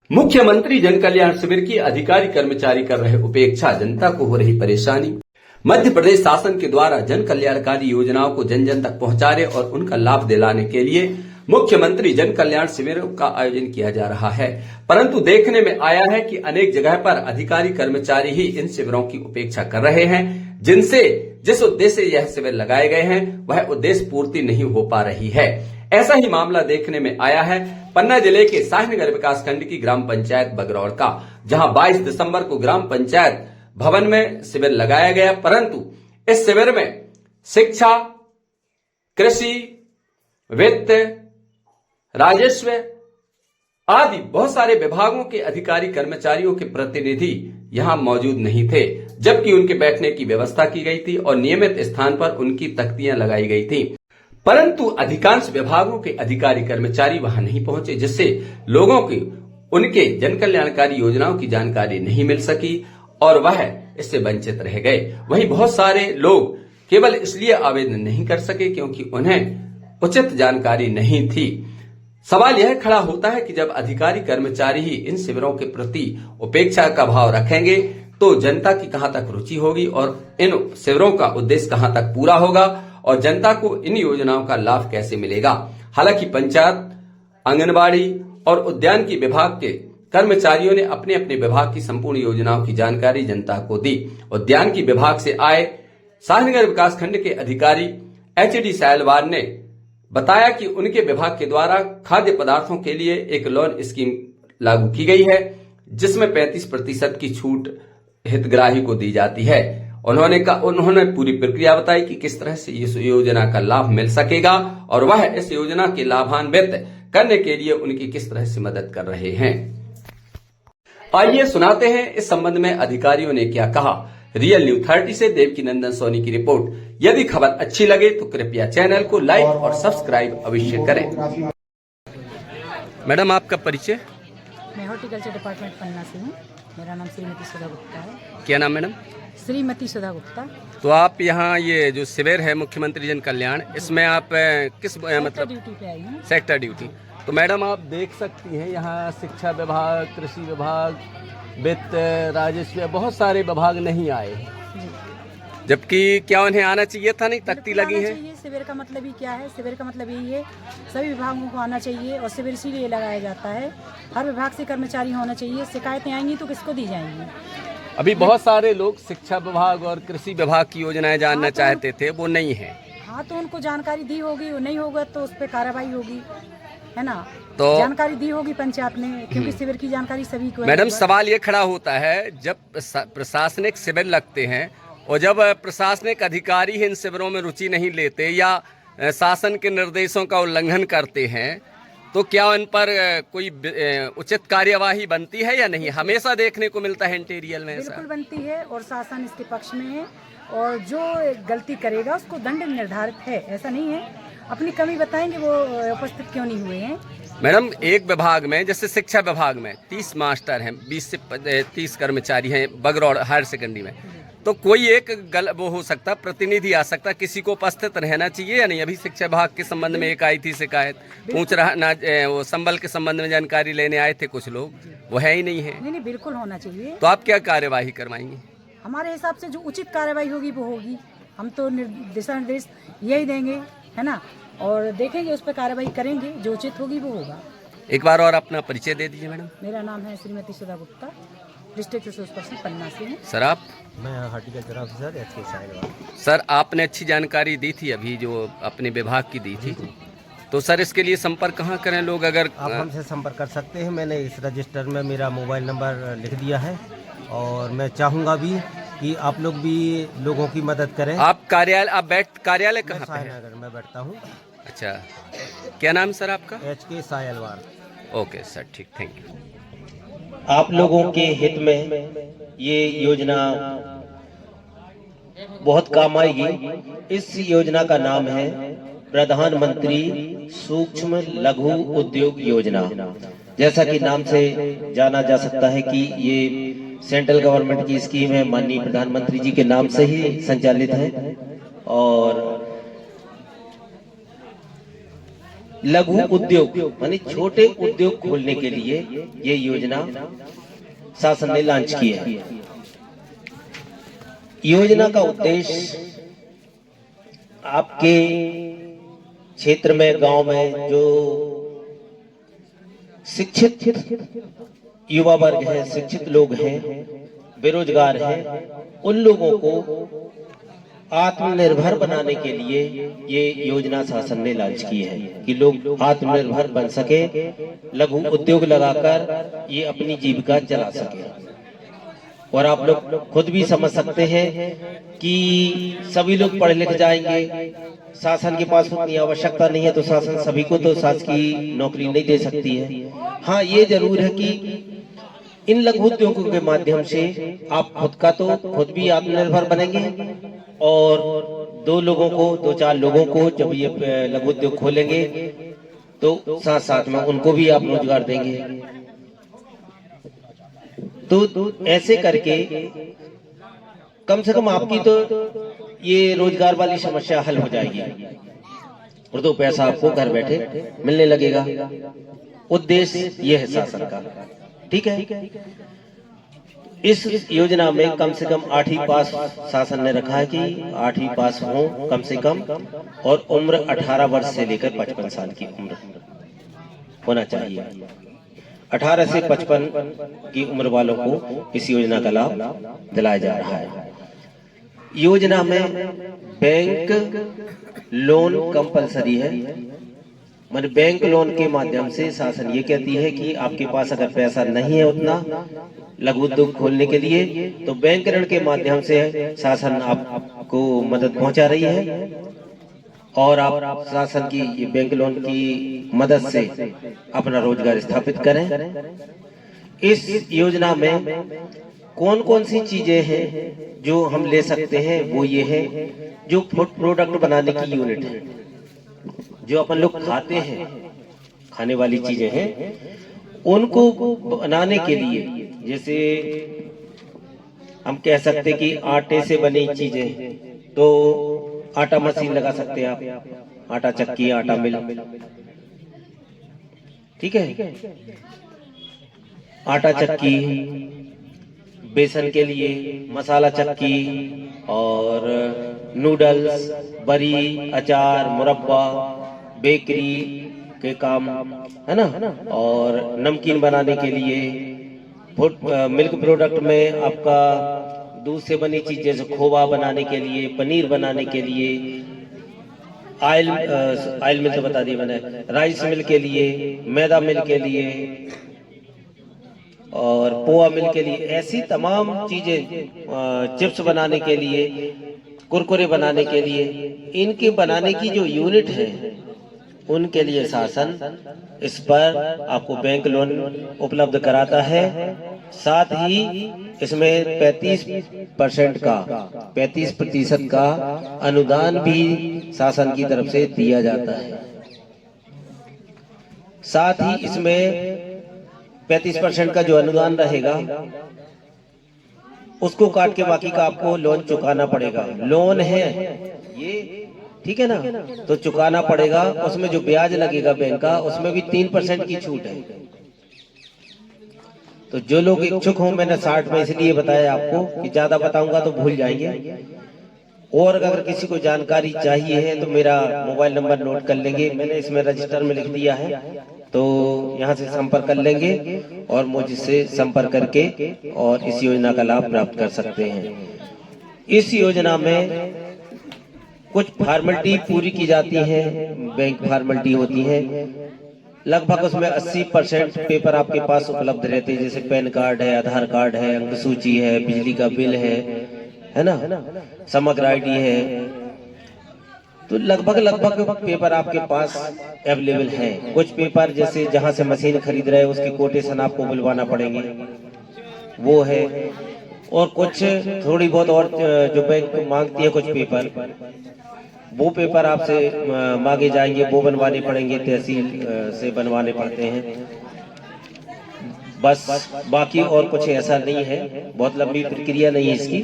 मुख्यमंत्री जन कल्याण शिविर की अधिकारी कर्मचारी कर रहे उपेक्षा, जनता को हो रही परेशानी। मध्य प्रदेश शासन के द्वारा जन कल्याणकारी योजनाओं को जन जन तक पहुंचाने और उनका लाभ दिलाने के लिए मुख्यमंत्री जन कल्याण शिविरों का आयोजन किया जा रहा है, परंतु देखने में आया है कि अनेक जगह पर अधिकारी कर्मचारी ही इन शिविरों की उपेक्षा कर रहे हैं, जिनसे जिस उद्देश्य से यह शिविर लगाए गए हैं वह उद्देश्य पूर्ति नहीं हो पा रही है। ऐसा ही मामला देखने में आया है पन्ना जिले के शाहनगर विकास खंड की ग्राम पंचायत बगरौर का, जहां 22 दिसंबर को ग्राम पंचायत भवन में शिविर लगाया गया, परंतु इस शिविर में शिक्षा, कृषि, वित्त, राजस्व आदि बहुत सारे विभागों के अधिकारी कर्मचारियों के प्रतिनिधि यहां मौजूद नहीं थे, जबकि उनके बैठने की व्यवस्था की गई थी और नियमित स्थान पर उनकी तख्तियां लगाई गई थी, परंतु अधिकांश विभागों के अधिकारी कर्मचारी वहां नहीं पहुंचे, जिससे लोगों की उनके जन कल्याणकारी योजनाओं की जानकारी नहीं मिल सकी और वह इससे वंचित रह गए। वहीं बहुत सारे लोग केवल इसलिए आवेदन नहीं कर सके क्योंकि उन्हें उचित जानकारी नहीं थी। सवाल यह खड़ा होता है कि जब अधिकारी कर्मचारी ही इन शिविरों के प्रति उपेक्षा का भाव रखेंगे तो जनता की कहां तक रुचि होगी और इन शिविरों का उद्देश्य कहां तक पूरा होगा और जनता को इन योजनाओं का लाभ कैसे मिलेगा। हालांकि पंचायत, आंगनबाड़ी और उद्यान की विभाग के कर्मचारियों ने अपने अपने विभाग की संपूर्ण योजनाओं की जानकारी जनता को दी। उद्यान की विभाग से आए शाहनगर विकास खंड के अधिकारी HD सायलवार ने बताया कि उनके विभाग के द्वारा खाद्य पदार्थों के लिए एक लोन स्कीम लागू की गई है, जिसमें 35% की छूट हितग्राही को दी जाती है। उन्होंने पूरी प्रक्रिया बताई कि किस तरह से इस योजना का लाभ मिल सकेगा और वह इस योजना के लाभान्वित करने के लिए उनकी किस तरह से मदद कर रहे हैं। आइए सुनाते हैं इस संबंध में अधिकारियों ने क्या कहा। रियल न्यूज 30 से देवकी नंदन सोनी की रिपोर्ट। यदि खबर अच्छी लगे तो कृपया चैनल को लाइक और सब्सक्राइब अवश्य करें। मैडम, आपका परिचय? मैं हॉर्टिकल्चर डिपार्टमेंट पन्ना से हूँ। मेरा नाम श्रीमती सुधा गुप्ता है। क्या नाम मैडम? श्रीमती सुधा गुप्ता। तो आप यहाँ ये जो शिविर है मुख्यमंत्री जन कल्याण, इसमें आप किस मतलब ड्यूटी पे आई हूँ? Sector duty. तो मैडम आप देख सकती हैं यहाँ शिक्षा विभाग, कृषि विभाग, वित्त, राजस्व, बहुत सारे विभाग नहीं आए, जबकि क्या उन्हें आना चाहिए था? नहीं, तख्ती लगी है। शिविर का मतलब ही क्या है? शिविर का मतलब यही है सभी विभागों को आना चाहिए और शिविर इसीलिए लगाया जाता है। हर विभाग से कर्मचारी होना चाहिए। शिकायतें आएंगी तो किसको दी जाएंगी? अभी बहुत सारे लोग शिक्षा विभाग और कृषि विभाग की योजनाएं जानना चाहते थे, वो नहीं है। हाँ, तो उनको जानकारी दी होगी, वो नहीं होगा तो उस पर कार्रवाई होगी, है ना? तो जानकारी दी होगी पंचायत ने, क्योंकि शिविर की जानकारी सभी को है। मैडम, सवाल ये खड़ा होता है जब प्रशासनिक शिविर लगते हैं और जब प्रशासनिक अधिकारी इन शिविरों में रुचि नहीं लेते या शासन के निर्देशों का उल्लंघन करते हैं, तो क्या उन पर कोई उचित कार्यवाही बनती है या नहीं? हमेशा देखने को मिलता है इंटीरियल में। बिल्कुल बनती है और शासन इसके पक्ष में है और जो गलती करेगा उसको दंड निर्धारित है। ऐसा नहीं है अपनी कमी बताएंगे वो उपस्थित क्यों नहीं हुए हैं। मैडम, एक विभाग में जैसे शिक्षा विभाग में 30 मास्टर हैं, 20 से 30 कर्मचारी हैं बगरौर हायर सेकेंडरी में, तो कोई एक वो हो सकता, प्रतिनिधि आ सकता, किसी को उपस्थित रहना चाहिए या नहीं? अभी शिक्षा विभाग के संबंध में एक आई थी शिकायत, पूछ रहा ना, वो संबल के संबंध में जानकारी लेने आए थे कुछ लोग, वो है ही नहीं है। नहीं, बिल्कुल होना चाहिए। तो आप क्या कार्यवाही करवाएंगे? हमारे हिसाब से जो उचित कार्यवाही होगी वो होगी। हम तो दिशा निर्देश यही देंगे, है ना, और देखेंगे उस पर कार्रवाई करेंगे, जो उचित होगी वो होगा। एक बार और अपना परिचय दे दीजिए मैडम। मेरा नाम है श्रीमती सुधा गुप्ता, डिस्ट्रिक्ट रिसोर्स पर्सन पन्ना से हूँ। सर आप? मैं हॉर्टिकल्चर ऑफिसर HK सायलवार। सर, आपने अच्छी जानकारी दी थी अभी जो अपने विभाग की दी थी, तो सर इसके लिए संपर्क कहाँ करें लोग? अगर आप हमसे संपर्क कर सकते हैं। मैंने इस रजिस्टर में मेरा मोबाइल नंबर लिख दिया है और मैं चाहूँगा भी कि आप लोग भी लोगों की मदद करें। आप कार्यालय कहाँ पे है? सायनगर में बैठता हूँ। अच्छा, क्या नाम सर आपका? HK सायलवार। ओके सर, ठीक, थैंक यू। आप लोगों के हित में ये योजना बहुत काम आएगी। इस योजना का नाम है प्रधानमंत्री सूक्ष्म लघु उद्योग योजना। जैसा कि नाम से जाना जा सकता है कि ये सेंट्रल गवर्नमेंट की स्कीम है, माननीय प्रधानमंत्री जी के नाम से ही संचालित है और लघु उद्योग माने छोटे उद्योग खोलने के लिए ये योजना शासन ने लॉन्च की है। योजना का उद्देश्य आपके क्षेत्र में, गांव में जो शिक्षित युवा वर्ग है, शिक्षित लोग हैं, बेरोजगार हैं, उन लोगों को आत्मनिर्भर बनाने के लिए ये योजना शासन ने लॉन्च की है कि लोग आत्मनिर्भर बन सके, लघु उद्योग लगाकर ये अपनी जीविका चला सके। और आप लोग खुद भी समझ सकते हैं कि सभी लोग पढ़े लिख जाएंगे, शासन के पास उतनी आवश्यकता नहीं है, तो शासन सभी को तो शासकीय नौकरी नहीं दे सकती है। हाँ, ये जरूर है कि इन लघु उद्योगों के माध्यम से आप खुद का तो खुद भी आत्मनिर्भर बनेंगे और दो चार लोगों को जब ये लघु उद्योग खोलेंगे तो साथ साथ में उनको भी आप रोजगार देंगे। तो ऐसे करके कम से कम आपकी तो ये रोजगार वाली समस्या हल हो जाएगी और तो पैसा आपको घर बैठे मिलने लगेगा। उद्देश्य ये है शासन का, ठीक है। इस योजना में कम से कम 8वीं पास शासन ने रखा है कि 8वीं पास हो कम से कम, और उम्र 18 वर्ष से लेकर 55 साल की उम्र होना चाहिए। 18 से 55 की उम्र वालों को इस योजना का लाभ दिलाया जा रहा है। योजना में बैंक लोन कंपलसरी है, माने बैंक लोन के माध्यम से शासन ये कहती है कि आपके पास अगर पैसा नहीं है उतना लघु उद्योग खोलने के लिए, तो बैंक ऋण के माध्यम से शासन आपको मदद पहुंचा रही है और आप शासन की ये बैंक लोन की मदद से अपना रोजगार स्थापित करें। इस योजना में कौन कौन सी चीजें हैं जो हम ले सकते हैं, वो ये है जो फूड प्रोडक्ट बनाने की यूनिट है, जो अपन लोग खाते हैं, खाने वाली चीजें हैं, उनको बनाने के लिए, जैसे हम कह सकते कि आटे से बनी चीजें, तो आटा मशीन लगा सकते हैं आप, आटा चक्की, आटा मिल, ठीक है। आटा चक्की, बेसन के लिए मसाला चक्की, और नूडल्स, बरी, अचार, मुरब्बा, बेकरी के काम है ना, और नमकीन बनाने के लिए, मिल्क प्रोडक्ट में आपका दूध से बनी चीज जैसे खोवा बनाने के लिए, पनीर बनाने के लिए, ऑयल मिल तो बता दिए मैंने, राइस मिल के लिए, मैदा मिल के लिए और पोहा मिल के लिए, ऐसी तमाम चीजें, चिप्स बनाने के लिए, कुरकुरे बनाने के लिए, इनके बनाने की जो यूनिट है उनके लिए शासन इस पर आपको बैंक लोन उपलब्ध कराता है। साथ ही इसमें 35% का अनुदान भी शासन की तरफ से दिया जाता है। साथ ही इसमें 35% का जो अनुदान रहेगा उसको काट के बाकी का आपको लोन चुकाना पड़ेगा। लोन है ये, ठीक है ना, तो चुकाना पड़ेगा। उसमें जो ब्याज लगेगा बैंक का, उसमें भी 3% की छूट है। तो जो लोग इच्छुक हों, मैंने 60 में इसलिए बताया आपको कि ज्यादा बताऊंगा तो भूल जाएंगे। और अगर किसी को जानकारी चाहिए है तो मेरा मोबाइल नंबर नोट कर लेंगे, मैंने इसमें रजिस्टर में लिख दिया है, तो यहाँ से संपर्क कर लेंगे और मुझसे संपर्क करके और इस योजना का लाभ प्राप्त कर सकते हैं। इस योजना में कुछ फॉर्मेलिटी पूरी की जाती है, बैंक फॉर्मेलिटी होती है। लगभग उसमें 80% पेपर आपके पास उपलब्ध रहते हैं, जैसे पैन कार्ड है, आधार कार्ड है, अंक सूची है, बिजली का बिल है ना, समग्र आईडी है। तो लगभग पेपर आपके पास अवेलेबल है। कुछ पेपर जैसे जहां से मशीन खरीद रहे हैं उसकी कोटेशन आपको बुलवाना पड़ेंगे, वो है। और कुछ थोड़ी बहुत और जो बैंक मांगती है कुछ पेपर, वो पेपर आपसे मांगे जाएंगे, वो बनवाने पड़ेंगे, तहसील से बनवाने पड़ते हैं। बस बाकी और कुछ ऐसा नहीं है, बहुत लंबी प्रक्रिया नहीं है इसकी।